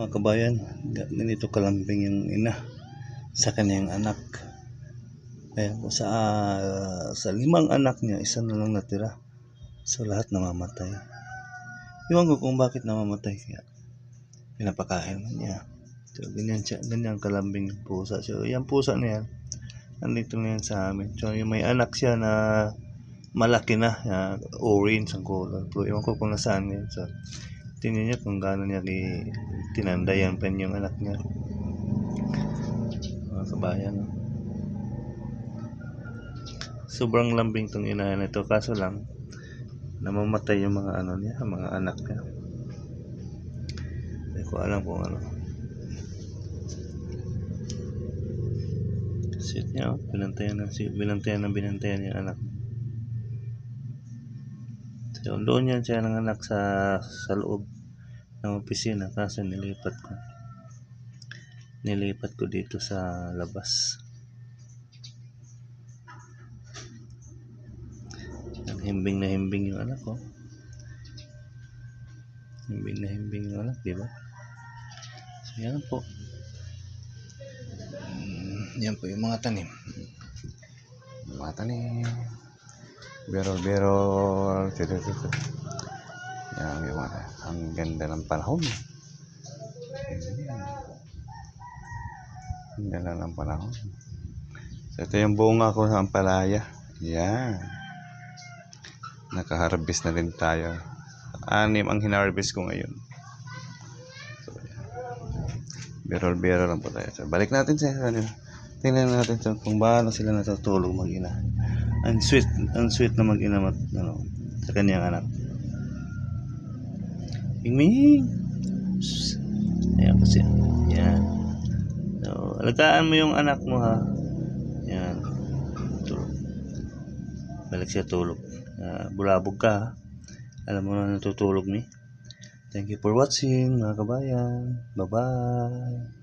Mga kabayan, ganito kalambing yung ina sa kanyang anak. Kaya po sa 5 anak niya, isa na lang natira. So lahat namamatay. Iwan ko kung bakit namamatay, kaya pinapakain niya. So ganyan kalambing yung pusa. So yung pusa na yan, nandito na yan sa amin. So yung may anak siya na malaki na, orange ang color. Pero iwan ko kung nasaan yan. So tingnan niyo kung gaano niya tinandayan pa yung anak niya. Mga kabayan, sobrang lambing tong inahan ito, kaso lang namamatay yung mga niya, mga anak niya. Hindi ko alam kung ano. Sit niya, binantayan yung anak. So, doon yan siya ng anak sa loob ng opisina, kaso nilipat ko dito sa labas. Himbing na himbing yung anak ko. Himbing na himbing yung anak, diba? So yan po. Yan po yung mga tanim. Bero. Yan yung mga. Ang ganda ng panahon. Ang ganda ng panahon. So ito yung bunga ko sa ampalaya. Yan. Naka-harvest na rin tayo. 6 ang hinarvest ko ngayon. So, yan. Bero lang po tayo. So, balik natin sa kanila. Tingnan natin kung paano sila natutulog mag-ina. Ang sweet na mag-ina sa kanyang anak. Ming. Ayan po siya. Yan. So, alagaan mo yung anak mo, ha. Yan. Tulog. Balik siya tulog. Bulabog ka, ha? Alam mo na natutulog ni. Thank you for watching, mga kabayan. Bye-bye.